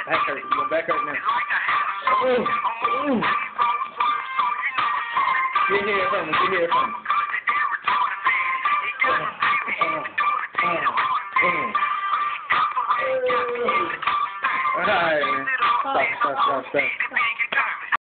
Back hurt. Your back hurt now. Ooh. Ooh. Get here from me. Get here from me. All right, man. Stop.